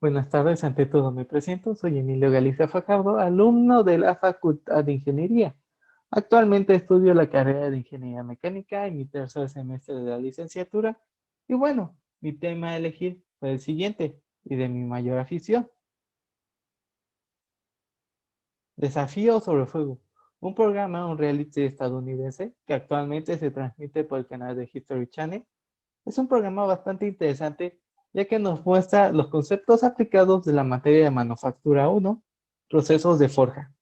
Buenas tardes, ante todo me presento, soy Emilio Galicia Fajardo, alumno de la Facultad de Ingeniería. Actualmente estudio la carrera de Ingeniería Mecánica en mi tercer semestre de la licenciatura y bueno, mi tema a elegir fue el siguiente y de mi mayor afición, Desafío sobre Fuego, un reality estadounidense que actualmente se transmite por el canal de History Channel. Es un programa bastante interesante ya que nos muestra los conceptos aplicados de la materia de manufactura 1, procesos de forja.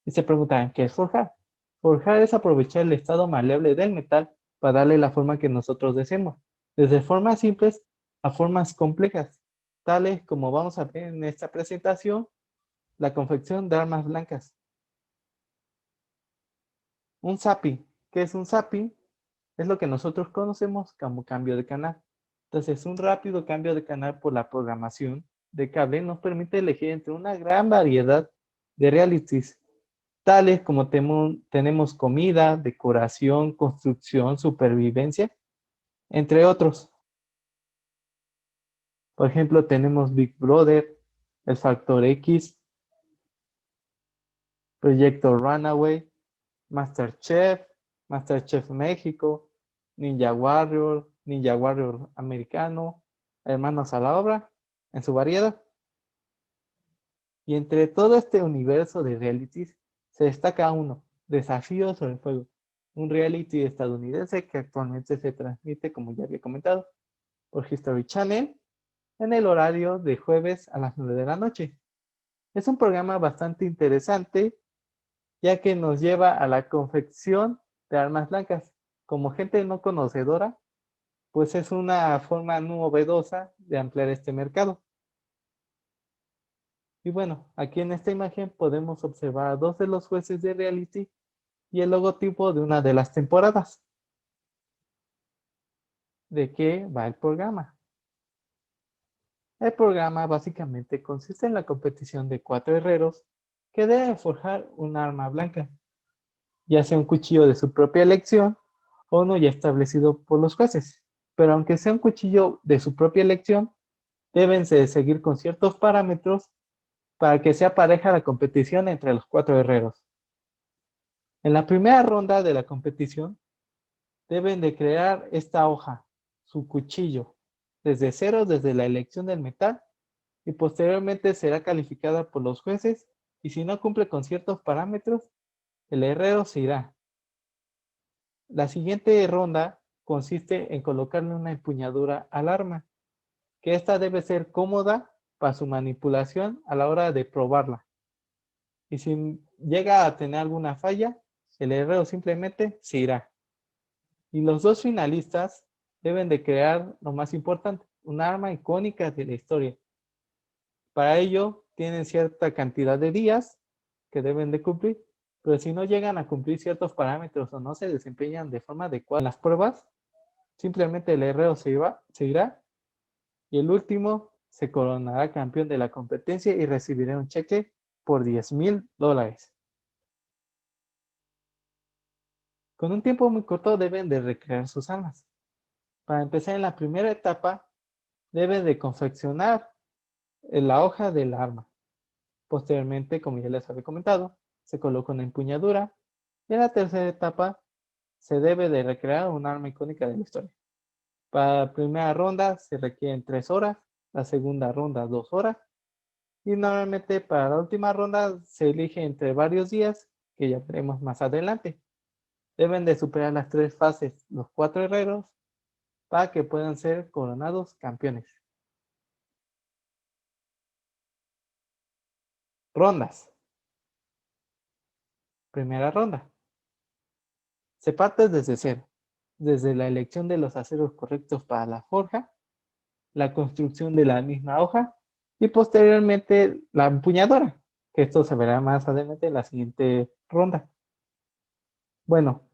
Y se preguntarán, ¿qué es forjar? Forjar es aprovechar el estado maleable del metal para darle la forma que nosotros deseemos, desde formas simples a formas complejas, tales como vamos a ver en esta presentación, la confección de armas blancas. Un zapping. ¿Qué es un zapping? Es lo que nosotros conocemos como cambio de canal. Entonces, un rápido cambio de canal por la programación de cable nos permite elegir entre una gran variedad de realities, tales como tenemos comida, decoración, construcción, supervivencia, entre otros. Por ejemplo, tenemos Big Brother, El Factor X, Proyecto Runaway, MasterChef, MasterChef México, Ninja Warrior, Ninja Warrior americano, Hermanos a la obra, en su variedad. Y entre todo este universo de realities se destaca uno, Desafíos sobre el Fuego, un reality estadounidense que actualmente se transmite, como ya había comentado, por History Channel en el horario de jueves a las 9 de la noche. Es un programa bastante interesante ya que nos lleva a la confección de armas blancas. Como gente no conocedora, pues es una forma novedosa de ampliar este mercado. Y bueno, aquí en esta imagen podemos observar a dos de los jueces de reality y el logotipo de una de las temporadas. ¿De qué va el programa? El programa básicamente consiste en la competición de 4 herreros que deben forjar un arma blanca, ya sea un cuchillo de su propia elección o uno ya establecido por los jueces. Pero aunque sea un cuchillo de su propia elección, deben seguir con ciertos parámetros para que sea pareja la competición entre los 4 herreros. En la primera ronda de la competición, deben de crear esta hoja, su cuchillo, desde cero, desde la elección del metal, y posteriormente será calificada por los jueces, y si no cumple con ciertos parámetros, el herrero se irá. La siguiente ronda consiste en colocarle una empuñadura al arma, que esta debe ser cómoda para su manipulación a la hora de probarla. Y si llega a tener alguna falla, el herrero simplemente se irá. Y los dos finalistas deben de crear lo más importante, un arma icónica de la historia. Para ello, tienen cierta cantidad de días que deben de cumplir, pero si no llegan a cumplir ciertos parámetros o no se desempeñan de forma adecuada en las pruebas, simplemente el herrero se irá y el último se coronará campeón de la competencia y recibirá un cheque por $10,000. Con un tiempo muy corto deben de recrear sus armas. Para empezar en la primera etapa, deben de confeccionar la hoja del arma. Posteriormente, como ya les había comentado, se coloca una empuñadura y en la tercera etapa se debe de recrear un arma icónica de la historia. Para la primera ronda se requieren 3 horas, la segunda ronda 2 horas y normalmente para la última ronda se elige entre varios días que ya veremos más adelante. Deben de superar las 3 fases los 4 herreros para que puedan ser coronados campeones. Rondas. Primera ronda. Se parte desde cero, desde la elección de los aceros correctos para la forja, la construcción de la misma hoja y posteriormente la empuñadora, que esto se verá más adelante en la siguiente ronda. Bueno,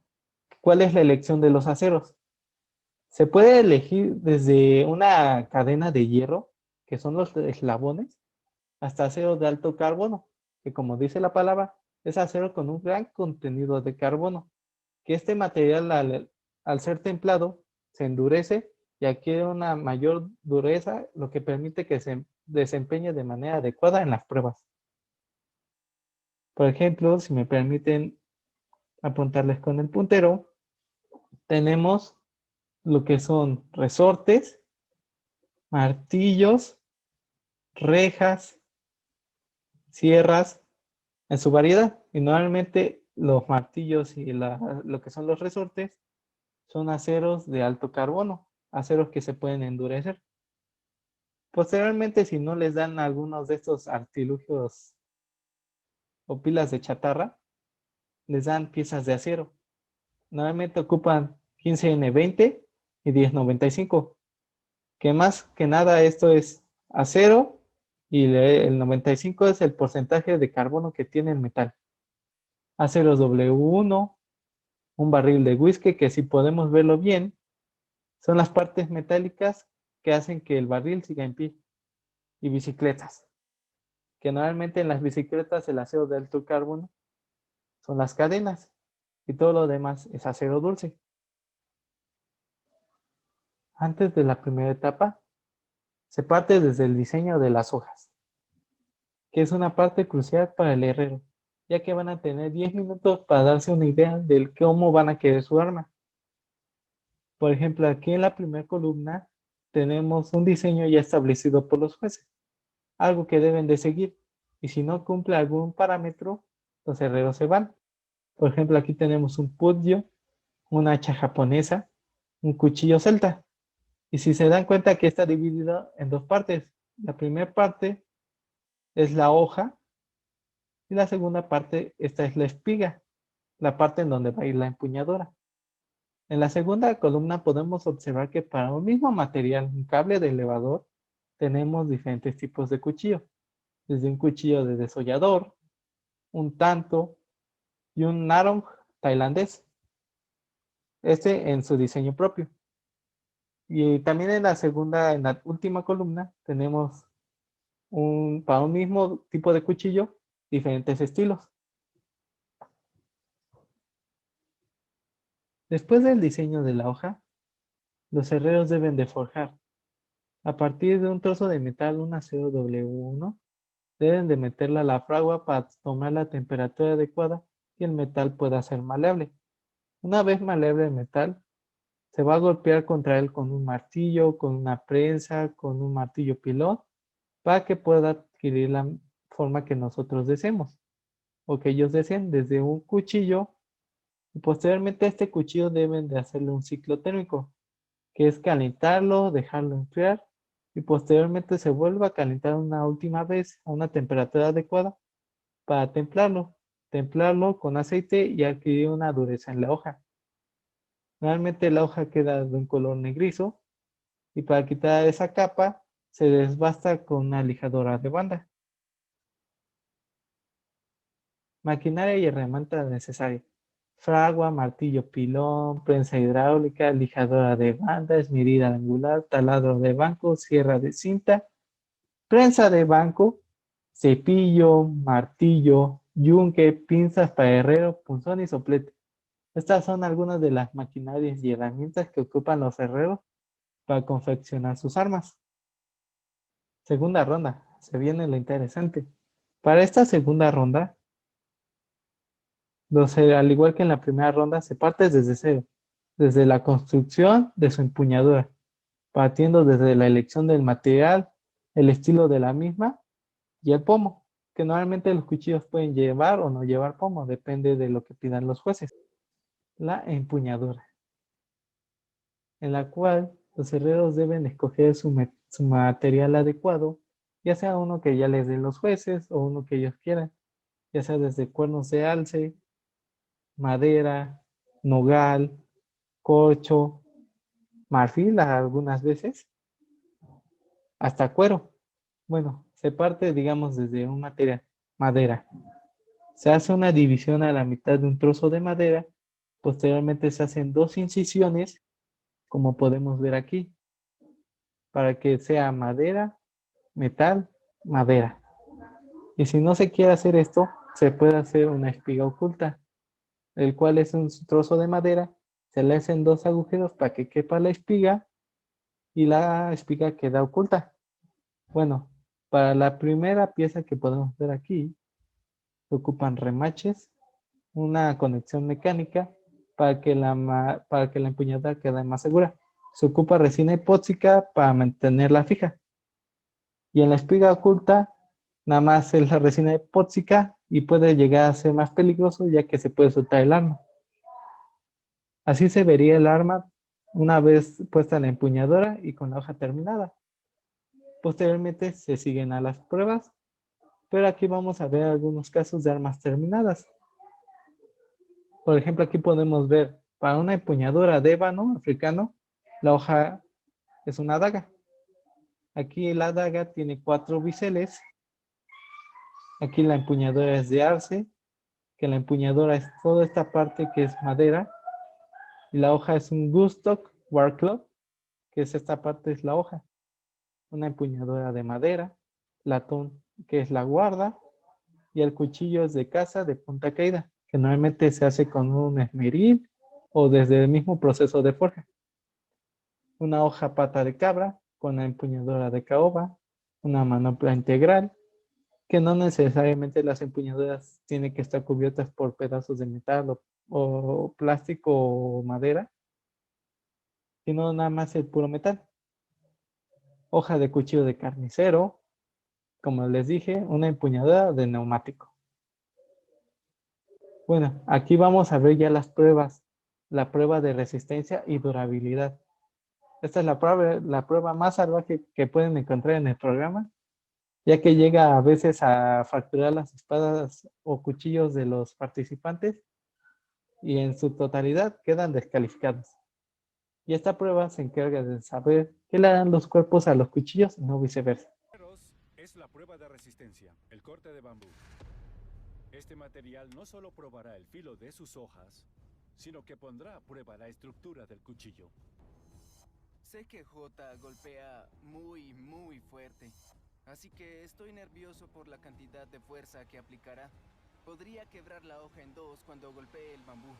¿cuál es la elección de los aceros? Se puede elegir desde una cadena de hierro, que son los eslabones, hasta acero de alto carbono, que como dice la palabra, es acero con un gran contenido de carbono, que este material al ser templado se endurece y adquiere una mayor dureza, lo que permite que se desempeñe de manera adecuada en las pruebas. Por ejemplo, si me permiten apuntarles con el puntero, tenemos lo que son resortes, martillos, rejas, sierras, en su variedad. Y normalmente los martillos y lo que son los resortes son aceros de alto carbono, aceros que se pueden endurecer. Posteriormente, si no les dan algunos de estos artilugios o pilas de chatarra, les dan piezas de acero. Normalmente ocupan 15N20 y 1095, que más que nada esto es acero y el 95 es el porcentaje de carbono que tiene el metal. Acero W1, un barril de whisky que si podemos verlo bien, son las partes metálicas que hacen que el barril siga en pie. Y bicicletas, que normalmente en las bicicletas el acero de alto carbono son las cadenas y todo lo demás es acero dulce. Antes de la primera etapa, se parte desde el diseño de las hojas, que es una parte crucial para el herrero, ya que van a tener 10 minutos para darse una idea de cómo van a querer su arma. Por ejemplo, aquí en la primera columna tenemos un diseño ya establecido por los jueces, algo que deben de seguir, y si no cumple algún parámetro, los herreros se van. Por ejemplo, aquí tenemos un pudio, una hacha japonesa, un cuchillo celta. Y si se dan cuenta que está dividido en dos partes. La primera parte es la hoja y la segunda parte, esta es la espiga, la parte en donde va a ir la empuñadura. En la segunda columna podemos observar que para un mismo material, un cable de elevador, tenemos diferentes tipos de cuchillo. Desde un cuchillo de desollador, un tanto y un narong tailandés. Este en su diseño propio. Y también en la última columna, tenemos para un mismo tipo de cuchillo, diferentes estilos. Después del diseño de la hoja, los herreros deben de forjar. A partir de un trozo de metal, un acero W1, deben de meterla a la fragua para tomar la temperatura adecuada y el metal pueda ser maleable. Una vez maleable el metal, se va a golpear contra él con un martillo, con una prensa, con un martillo pilón, para que pueda adquirir la forma que nosotros deseemos o que ellos deseen desde un cuchillo. Y posteriormente a este cuchillo deben de hacerle un ciclo térmico, que es calentarlo, dejarlo enfriar y posteriormente se vuelve a calentar una última vez a una temperatura adecuada para templarlo con aceite y adquirir una dureza en la hoja. Normalmente la hoja queda de un color negrizo y para quitar esa capa se desbasta con una lijadora de banda. Maquinaria y herramientas necesarias: fragua, martillo pilón, prensa hidráulica, lijadora de banda, esmerilla angular, taladro de banco, sierra de cinta, prensa de banco, cepillo, martillo, yunque, pinzas para herrero, punzón y soplete. Estas son algunas de las maquinarias y herramientas que ocupan los herreros para confeccionar sus armas. Segunda ronda, se viene lo interesante. Para esta segunda ronda, al igual que en la primera ronda, se parte desde cero, desde la construcción de su empuñadura, partiendo desde la elección del material, el estilo de la misma y el pomo, que normalmente los cuchillos pueden llevar o no llevar pomo, depende de lo que pidan los jueces. La empuñadura, en la cual los herreros deben escoger su material adecuado, ya sea uno que ya les den los jueces o uno que ellos quieran, ya sea desde cuernos de alce, madera, nogal, corcho, marfil algunas veces, hasta cuero. Bueno, se parte, digamos, desde un material, madera. Se hace una división a la mitad de un trozo de madera, posteriormente se hacen dos incisiones, como podemos ver aquí, para que sea madera, metal, madera. Y si no se quiere hacer esto, se puede hacer una espiga oculta, el cual es un trozo de madera, se le hacen dos agujeros para que quepa la espiga y la espiga queda oculta. Bueno, para la primera pieza que podemos ver aquí, se ocupan remaches, una conexión mecánica para que la empuñadura quede más segura. Se ocupa resina epóxica para mantenerla fija. Y en la espiga oculta, nada más es la resina epóxica y puede llegar a ser más peligroso ya que se puede soltar el arma. Así se vería el arma una vez puesta en la empuñadura y con la hoja terminada. Posteriormente se siguen a las pruebas, pero aquí vamos a ver algunos casos de armas terminadas. Por ejemplo, aquí podemos ver para una empuñadura de ébano africano, la hoja es una daga. Aquí la daga tiene 4 biseles. Aquí la empuñadura es de arce, que la empuñadura es toda esta parte que es madera. Y la hoja es un Gustock Warclub, que es esta parte es la hoja. Una empuñadura de madera, latón, que es la guarda, y el cuchillo es de caza de punta caída, que normalmente se hace con un esmeril o desde el mismo proceso de forja. Una hoja pata de cabra con la empuñadura de caoba, una manopla integral, que no necesariamente las empuñaduras tienen que estar cubiertas por pedazos de metal o plástico o madera, sino nada más el puro metal. Hoja de cuchillo de carnicero, como les dije, una empuñadura de neumático. Bueno, aquí vamos a ver ya las pruebas, la prueba de resistencia y durabilidad. Esta es la prueba más salvaje que pueden encontrar en el programa, ya que llega a veces a fracturar las espadas o cuchillos de los participantes y en su totalidad quedan descalificados. Y esta prueba se encarga de saber qué le dan los cuerpos a los cuchillos y no viceversa. Es la prueba de resistencia, el corte de bambú. Este material no solo probará el filo de sus hojas, sino que pondrá a prueba la estructura del cuchillo. Sé que J golpea muy fuerte, así que estoy nervioso por la cantidad de fuerza que aplicará. Podría quebrar la hoja en dos cuando golpee el bambú.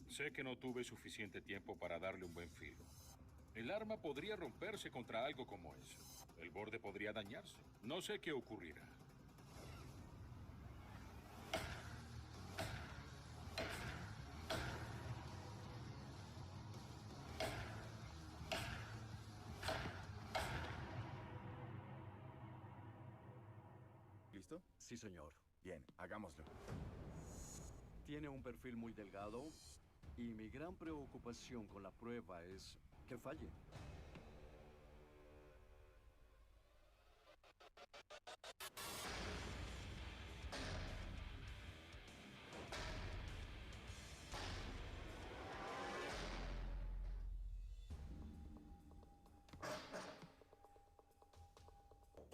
Sé que no tuve suficiente tiempo para darle un buen filo. El arma podría romperse contra algo como eso. El borde podría dañarse. No sé qué ocurrirá. ¿Listo? Sí, señor. Bien, hagámoslo. Tiene un perfil muy delgado y mi gran preocupación con la prueba es que falle.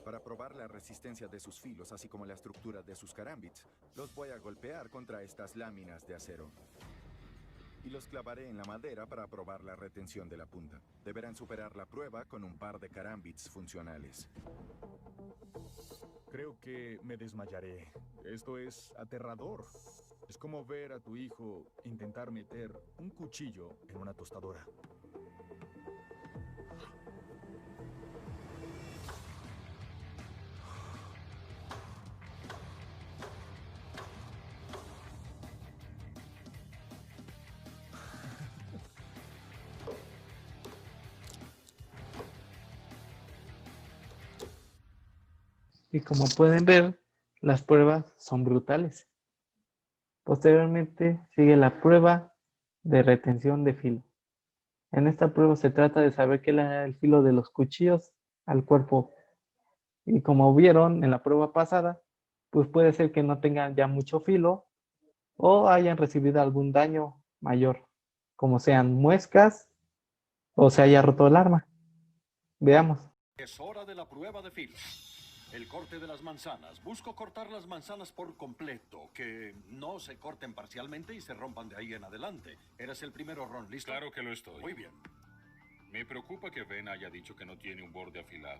Para probar la resistencia de sus filos, así como la estructura de sus carambits, los voy a golpear contra estas láminas de acero. Y los clavaré en la madera para probar la retención de la punta. Deberán superar la prueba con un par de carambits funcionales. Creo que me desmayaré. Esto es aterrador. Es como ver a tu hijo intentar meter un cuchillo en una tostadora. Y como pueden ver, las pruebas son brutales. Posteriormente sigue la prueba de retención de filo. En esta prueba se trata de saber qué le da el filo de los cuchillos al cuerpo. Y como vieron en la prueba pasada, pues puede ser que no tengan ya mucho filo o hayan recibido algún daño mayor, como sean muescas o se haya roto el arma. Veamos. Es hora de la prueba de filo. El corte de las manzanas. Busco cortar las manzanas por completo, que no se corten parcialmente y se rompan de ahí en adelante. Eres el primero, Ron. ¿Listo? Claro que lo estoy. Muy bien. Me preocupa que Ben haya dicho que no tiene un borde afilado.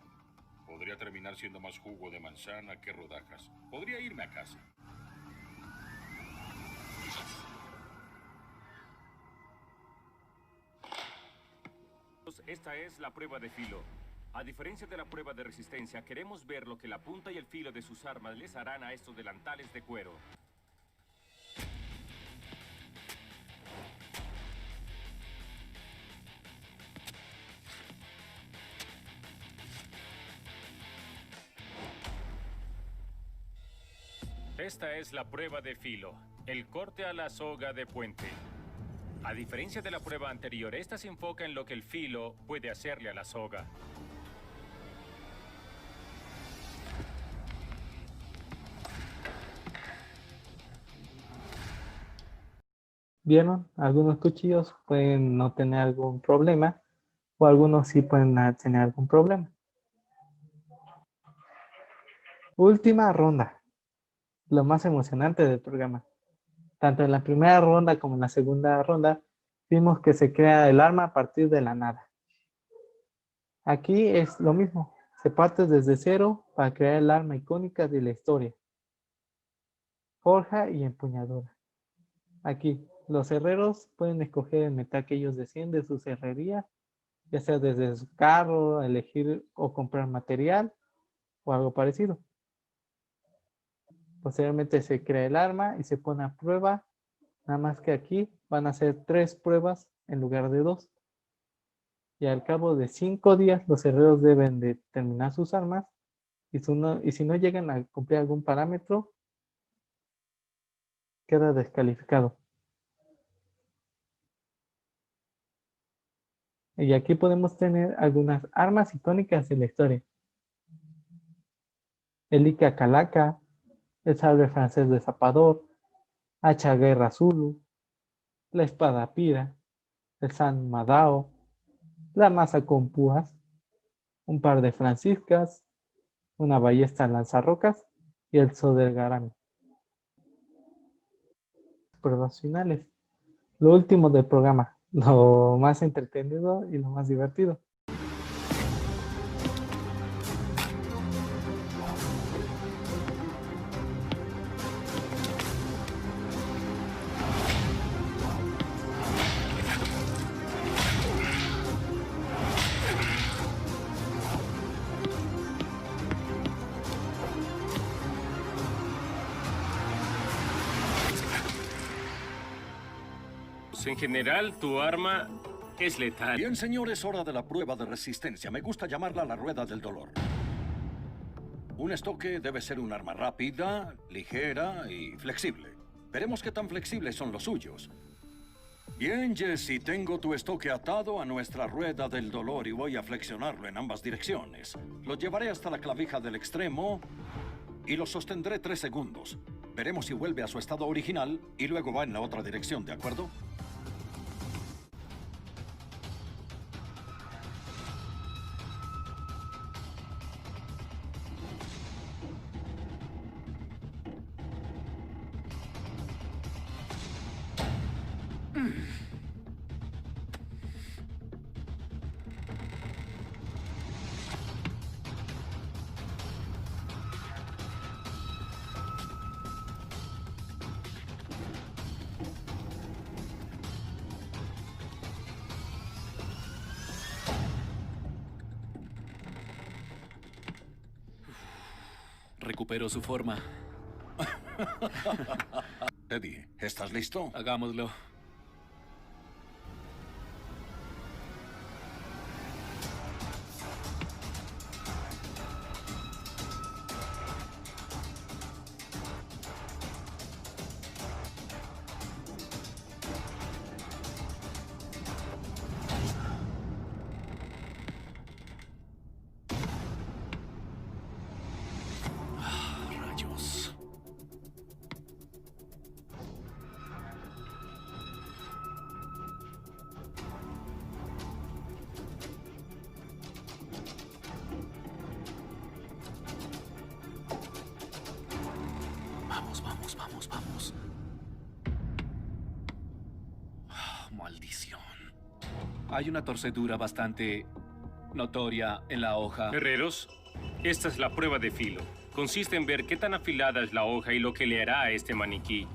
Podría terminar siendo más jugo de manzana que rodajas. Podría irme a casa. Esta es la prueba de filo. A diferencia de la prueba de resistencia, queremos ver lo que la punta y el filo de sus armas les harán a estos delantales de cuero. Esta es la prueba de filo, el corte a la soga de puente. A diferencia de la prueba anterior, esta se enfoca en lo que el filo puede hacerle a la soga. ¿Vieron? Algunos cuchillos pueden no tener algún problema o algunos sí pueden tener algún problema. Última ronda. Lo más emocionante del programa. Tanto en la primera ronda como en la segunda ronda, vimos que se crea el arma a partir de la nada. Aquí es lo mismo. Se parte desde cero para crear el arma icónica de la historia. Forja y empuñadura. Aquí, los herreros pueden escoger el metal que ellos deseen de sus herrerías, ya sea desde su carro, elegir o comprar material o algo parecido. Posteriormente se crea el arma y se pone a prueba, nada más que aquí van a ser 3 pruebas en lugar de 2. Y al cabo de 5 días los herreros deben de terminar sus armas y si no llegan a cumplir algún parámetro, queda descalificado. Y aquí podemos tener algunas armas icónicas de la historia. El Ika Calaca, el sable francés de zapador, hacha guerra Zulu, la espada pira, el San Madao, la maza con púas, un par de franciscas, una ballesta lanzarrocas y el Sodergarami. Pruebas finales. Lo último del programa, lo más entretenido y lo más divertido. En general, tu arma es letal. Bien, señores, hora de la prueba de resistencia. Me gusta llamarla la rueda del dolor. Un estoque debe ser un arma rápida, ligera y flexible. Veremos qué tan flexibles son los suyos. Bien, Jesse, tengo tu estoque atado a nuestra rueda del dolor y voy a flexionarlo en ambas direcciones. Lo llevaré hasta la clavija del extremo y lo sostendré 3 segundos. Veremos si vuelve a su estado original y luego va en la otra dirección, ¿de acuerdo? Recuperó su forma. Eddie, ¿estás listo? Hagámoslo. Rayos. Vamos, vamos, vamos, vamos. Maldición. Hay una torcedura bastante notoria en la hoja. Herreros, Esta es la prueba de filo. Consiste en ver qué tan afilada es la hoja y lo que le hará a este maniquí.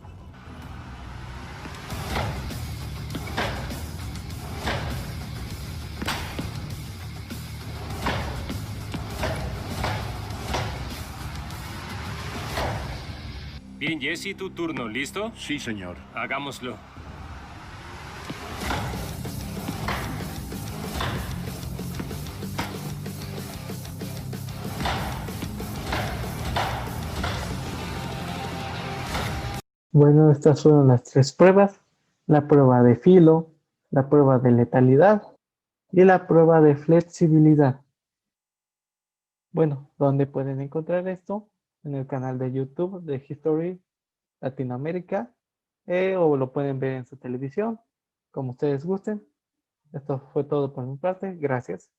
Bien, Jesse, tu turno. ¿Listo? Sí, señor. Hagámoslo. Bueno, estas fueron las 3 pruebas. La prueba de filo, la prueba de letalidad y la prueba de flexibilidad. Bueno, ¿dónde pueden encontrar esto? En el canal de YouTube de History Latinoamérica, o lo pueden ver en su televisión, como ustedes gusten. Esto fue todo por mi parte. Gracias.